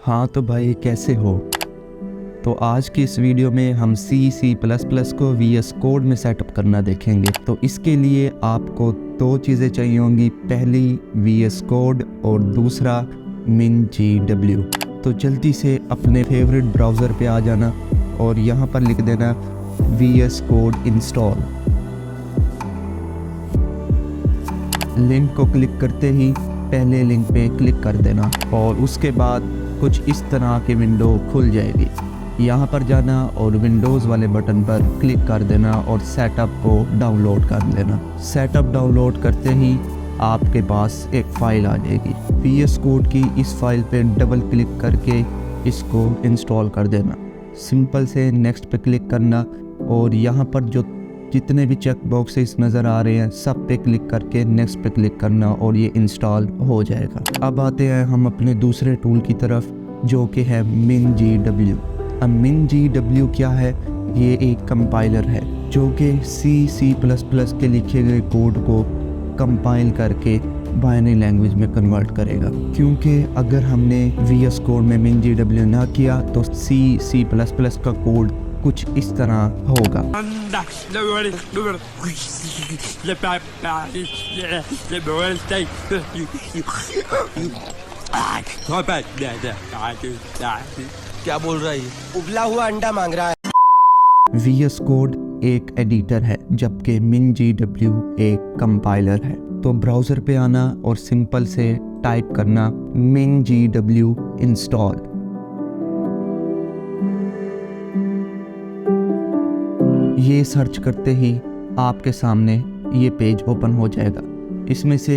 हाँ तो भाई कैसे हो। तो आज की इस वीडियो में हम C++ को VS कोड में सेटअप करना देखेंगे। तो इसके लिए आपको दो चीज़ें चाहिए होंगी, पहली VS कोड और दूसरा MinGW। तो जल्दी से अपने फेवरेट ब्राउज़र पे आ जाना और यहाँ पर लिख देना VS कोड इंस्टॉल। लिंक को क्लिक करते ही पहले लिंक पे क्लिक कर देना और उसके बाद कुछ इस तरह की विंडो खुल जाएगी। यहाँ पर जाना और विंडोज़ वाले बटन पर क्लिक कर देना और सेटअप को डाउनलोड कर लेना। सेटअप डाउनलोड करते ही आपके पास एक फ़ाइल आ जाएगी। VS कोड की इस फाइल पे डबल क्लिक करके इसको इंस्टॉल कर देना। सिंपल से नेक्स्ट पे क्लिक करना और यहाँ पर जो जितने भी चेक बॉक्सेस नज़र आ रहे हैं सब पे क्लिक करके नेक्स्ट पे क्लिक करना और ये इंस्टॉल हो जाएगा। अब आते हैं हम अपने दूसरे टूल की तरफ जो कि है MinGW। अब MinGW क्या है? ये एक कंपाइलर है जो कि C++ के लिखे गए कोड को कंपाइल करके बाइनरी लैंग्वेज में कन्वर्ट करेगा। क्योंकि अगर हमने VS कोड में MinGW ना किया तो C++ का कोड कुछ इस तरह होगा। क्या बोल रहा है? उबला हुआ अंडा मांग रहा है। VS कोड एक एडिटर है जबकि MinGW एक कंपाइलर है। तो ब्राउज़र पे आना और सिंपल से टाइप करना MinGW इंस्टॉल। ये सर्च करते ही आपके सामने ये पेज ओपन हो जाएगा। इसमें से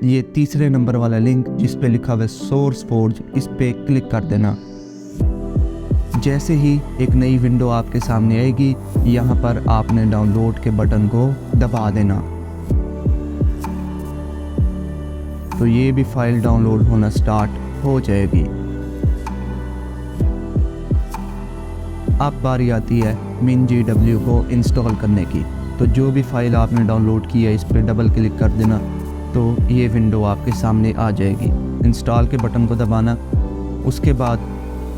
ये तीसरे नंबर वाला लिंक जिस पे लिखा हुआ है SourceForge, इस पे क्लिक कर देना। जैसे ही एक नई विंडो आपके सामने आएगी, यहाँ पर आपने डाउनलोड के बटन को दबा देना। तो ये भी फाइल डाउनलोड होना स्टार्ट हो जाएगी। अब बारी आती है MinGW को इंस्टॉल करने की। तो जो भी फाइल आपने डाउनलोड की है इस पर डबल क्लिक कर देना तो ये विंडो आपके सामने आ जाएगी। इंस्टॉल के बटन को दबाना, उसके बाद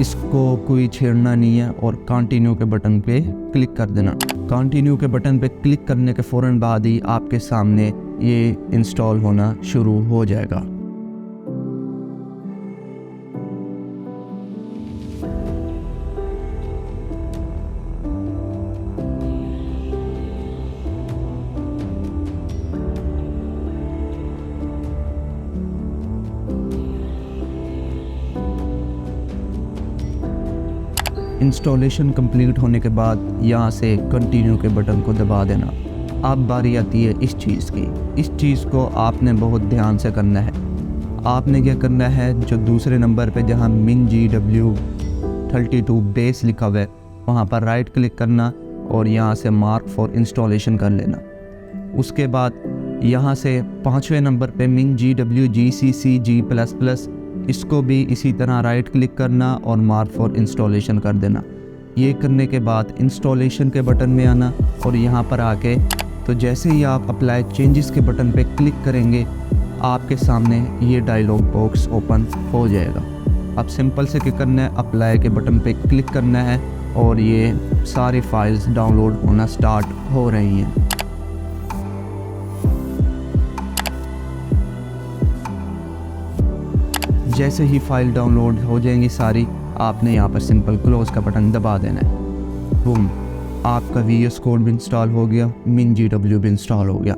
इसको कोई छेड़ना नहीं है और कंटिन्यू के बटन पे क्लिक कर देना। कंटिन्यू के बटन पे क्लिक करने के फ़ौरन बाद ही आपके सामने ये इंस्टॉल होना शुरू हो जाएगा। इंस्टॉलेशन कंप्लीट होने के बाद यहाँ से कंटिन्यू के बटन को दबा देना। अब बारी आती है इस चीज़ की। इस चीज़ को आपने बहुत ध्यान से करना है। आपने क्या करना है, जो दूसरे नंबर पे जहाँ MinGW 32 बेस लिखा हुआ है वहाँ पर राइट क्लिक करना और यहाँ से मार्क फॉर इंस्टॉलेशन कर लेना। उसके बाद यहाँ से 5वें नंबर पे MinGW GCC G++, इसको भी इसी तरह राइट क्लिक करना और मार्क फॉर इंस्टॉलेशन कर देना। ये करने के बाद इंस्टॉलेशन के बटन में आना और यहाँ पर आके तो जैसे ही आप अप्लाई चेंजेस के बटन पे क्लिक करेंगे आपके सामने ये डायलॉग बॉक्स ओपन हो जाएगा। अब सिंपल से क्या करना है, अप्लाई के बटन पे क्लिक करना है और ये सारी फाइल्स डाउनलोड होना स्टार्ट हो रही हैं। जैसे ही फाइल डाउनलोड हो जाएंगी सारी, आपने यहाँ पर सिंपल क्लोज का बटन दबा देना है। बूम, आपका VS कोड भी इंस्टॉल हो गया, MinGW भी इंस्टॉल हो गया।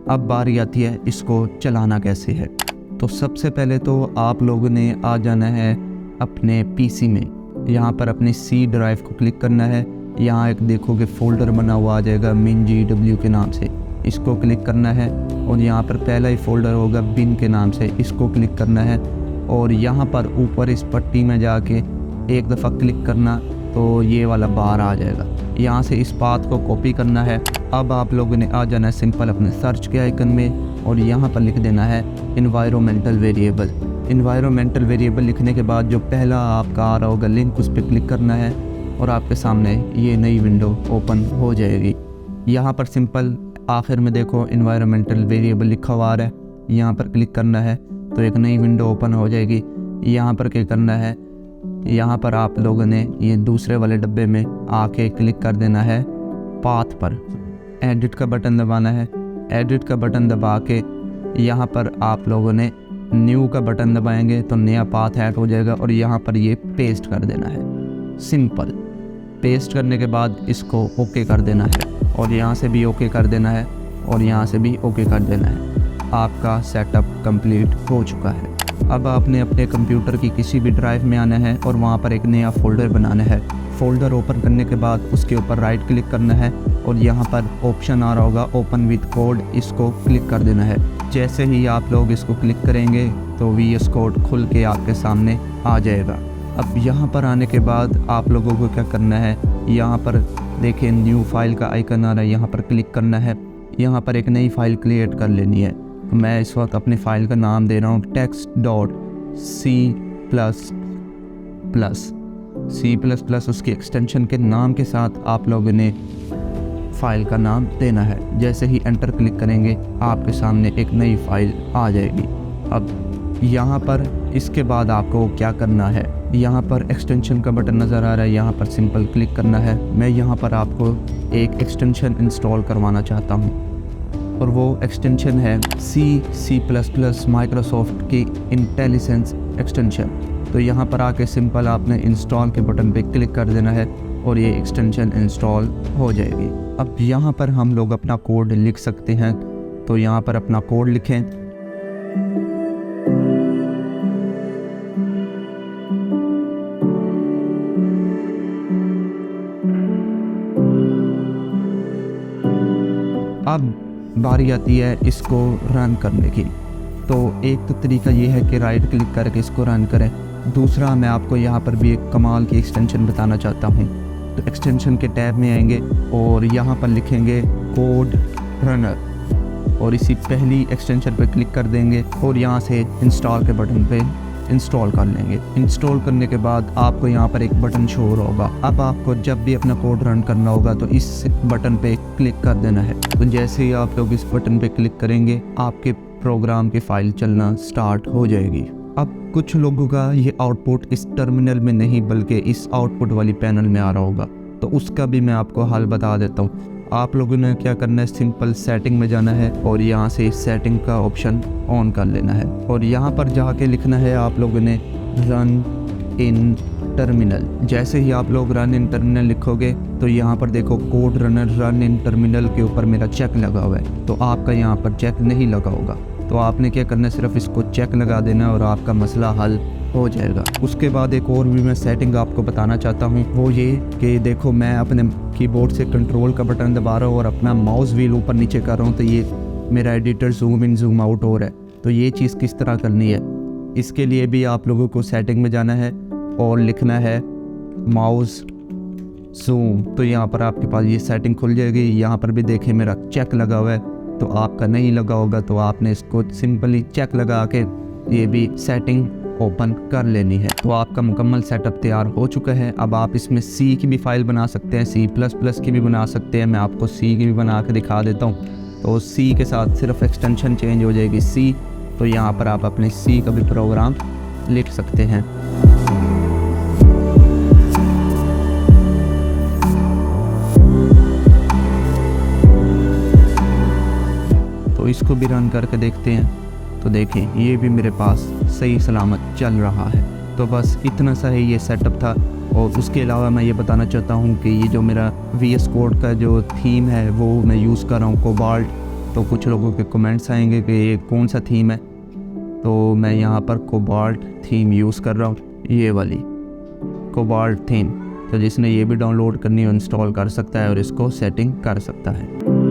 अब बारी आती है इसको चलाना कैसे है। तो सबसे पहले तो आप लोगों ने आ जाना है अपने PC में। यहाँ पर अपने C ड्राइव को क्लिक करना है। यहाँ एक देखोगे फोल्डर बना हुआ आ जाएगा MinGW के नाम से, इसको क्लिक करना है और यहाँ पर पहला ही फोल्डर होगा bin के नाम से, इसको क्लिक करना है और यहाँ पर ऊपर इस पट्टी में जाके एक दफ़ा क्लिक करना तो ये वाला बार आ जाएगा। यहाँ से इस पाथ को कॉपी करना है। अब आप लोगों ने आ जाना है सिंपल अपने सर्च के आइकन में और यहाँ पर लिख देना है इन्वायरमेंटल वेरिएबल। इन्वायरमेंटल वेरिएबल लिखने के बाद जो पहला आपका आ रहा होगा लिंक, उस पर क्लिक करना है और आपके सामने ये नई विंडो ओपन हो जाएगी। यहाँ पर सिंपल आखिर में देखो इन्वायरमेंटल वेरिएबल लिखा हुआ आ रहा है, यहाँ पर क्लिक करना है तो एक नई विंडो ओपन हो जाएगी। यहाँ पर क्या करना है, यहाँ पर आप लोगों ने ये दूसरे वाले डब्बे में आके क्लिक कर देना है पाथ पर, एडिट का बटन दबाना है। एडिट का बटन दबा के यहाँ पर आप लोगों ने न्यू का बटन दबाएंगे तो नया पाथ ऐड हो जाएगा और यहाँ पर ये पेस्ट कर देना है। सिंपल। पेस्ट करने के बाद इसको ओके कर देना है और यहाँ से भी ओके कर देना है और यहाँ से भी ओके कर देना है। आपका सेटअप कंप्लीट हो चुका है। अब आपने अपने कंप्यूटर की किसी भी ड्राइव में आना है और वहाँ पर एक नया फ़ोल्डर बनाना है। फ़ोल्डर ओपन करने के बाद उसके ऊपर राइट क्लिक करना है और यहाँ पर ऑप्शन आ रहा होगा ओपन विद कोड, इसको क्लिक कर देना है। जैसे ही आप लोग इसको क्लिक करेंगे तो VS कोड खुल के आपके सामने आ जाएगा। अब यहाँ पर आने के बाद आप लोगों को क्या करना है, यहाँ पर देखिए न्यू फाइल का आइकन आ रहा है, यहाँ पर क्लिक करना है। यहाँ पर एक नई फाइल क्रिएट कर लेनी है। मैं इस वक्त अपनी फ़ाइल का नाम दे रहा हूँ text.c++। उसकी एक्सटेंशन के नाम के साथ आप लोगों ने फ़ाइल का नाम देना है। जैसे ही एंटर क्लिक करेंगे आपके सामने एक नई फ़ाइल आ जाएगी। अब यहाँ पर इसके बाद आपको क्या करना है, यहाँ पर एक्सटेंशन का बटन नज़र आ रहा है, यहाँ पर सिंपल क्लिक करना है। मैं यहाँ पर आपको एक एक्सटेंशन इंस्टॉल करवाना चाहता हूँ और वो एक्सटेंशन है C++ माइक्रोसॉफ्ट की इंटेलिजेंस एक्सटेंशन। तो यहाँ पर आके सिंपल आपने इंस्टॉल के बटन पे क्लिक कर देना है और ये एक्सटेंशन इंस्टॉल हो जाएगी। अब यहाँ पर हम लोग अपना कोड लिख सकते हैं, तो यहाँ पर अपना कोड लिखें। अब बारी आती है इसको रन करने की। तो एक तो तरीका ये है कि राइट क्लिक करके इसको रन करें। दूसरा मैं आपको यहाँ पर भी एक कमाल की एक्सटेंशन बताना चाहता हूँ। तो एक्सटेंशन के टैब में आएंगे और यहाँ पर लिखेंगे कोड रनर और इसी पहली एक्सटेंशन पर क्लिक कर देंगे और यहाँ से इंस्टॉल के बटन पे इंस्टॉल कर लेंगे। इंस्टॉल करने के बाद आपको यहाँ पर एक बटन शो होगा। अब आपको जब भी अपना कोड रन करना होगा तो इस बटन पे क्लिक कर देना है। तो जैसे ही आप लोग इस बटन पे क्लिक करेंगे आपके प्रोग्राम की फाइल चलना स्टार्ट हो जाएगी। अब कुछ लोगों का ये आउटपुट इस टर्मिनल में नहीं बल्कि इस आउटपुट वाली पैनल में आ रहा होगा, तो उसका भी मैं आपको हल बता देता हूँ। आप लोगों ने क्या करना है, सिंपल सेटिंग में जाना है और यहाँ से सेटिंग का ऑप्शन ऑन कर लेना है और यहाँ पर जाके लिखना है आप लोगों ने रन इन टर्मिनल। जैसे ही आप लोग रन इन टर्मिनल लिखोगे तो यहाँ पर देखो code runner run in terminal के ऊपर मेरा चेक लगा हुआ है, तो आपका यहाँ पर चेक नहीं लगा होगा। तो आपने क्या करना है, सिर्फ इसको चेक लगा देना और आपका मसला हल हो जाएगा। उसके बाद एक और भी मैं सेटिंग आपको बताना चाहता हूँ, वो ये कि देखो मैं अपने कीबोर्ड से कंट्रोल का बटन दबा रहा हूँ और अपना माउस व्हील ऊपर नीचे कर रहा हूँ, तो ये मेरा editor zoom in zoom out हो रहा है। तो ये चीज़ किस तरह करनी है, इसके लिए भी आप लोगों को सेटिंग में जाना है और लिखना है माउस जूम। तो यहाँ पर आपके पास ये सेटिंग खुल जाएगी। यहाँ पर भी देखें मेरा चेक लगा हुआ है, तो आपका नहीं लगा होगा, तो आपने इसको सिंपली चेक लगा के ये भी सेटिंग ओपन कर लेनी है। तो आपका मुकम्मल सेटअप तैयार हो चुका है। अब आप इसमें C की भी फाइल बना सकते हैं, C++ की भी बना सकते हैं। मैं आपको C की भी बना के दिखा देता हूँ। तो C के साथ सिर्फ एक्सटेंशन चेंज हो जाएगी C, तो यहाँ पर आप अपने C का भी प्रोग्राम लिख सकते हैं। तो इसको भी रन करके देखते हैं। तो देखें ये भी मेरे पास सही सलामत चल रहा है। तो बस इतना सा ही ये सेटअप था। और उसके अलावा मैं ये बताना चाहता हूँ कि ये जो मेरा VS कोड का जो थीम है वो मैं यूज़ कर रहा हूँ कोबाल्ट। तो कुछ लोगों के कमेंट्स आएंगे कि ये कौन सा थीम है, तो मैं यहाँ पर कोबाल्ट थीम यूज़ कर रहा हूँ, ये वाली कोबाल्ट थीम। तो जिसने ये भी डाउनलोड करनी हो इंस्टॉल कर सकता है और इसको सेटिंग कर सकता है।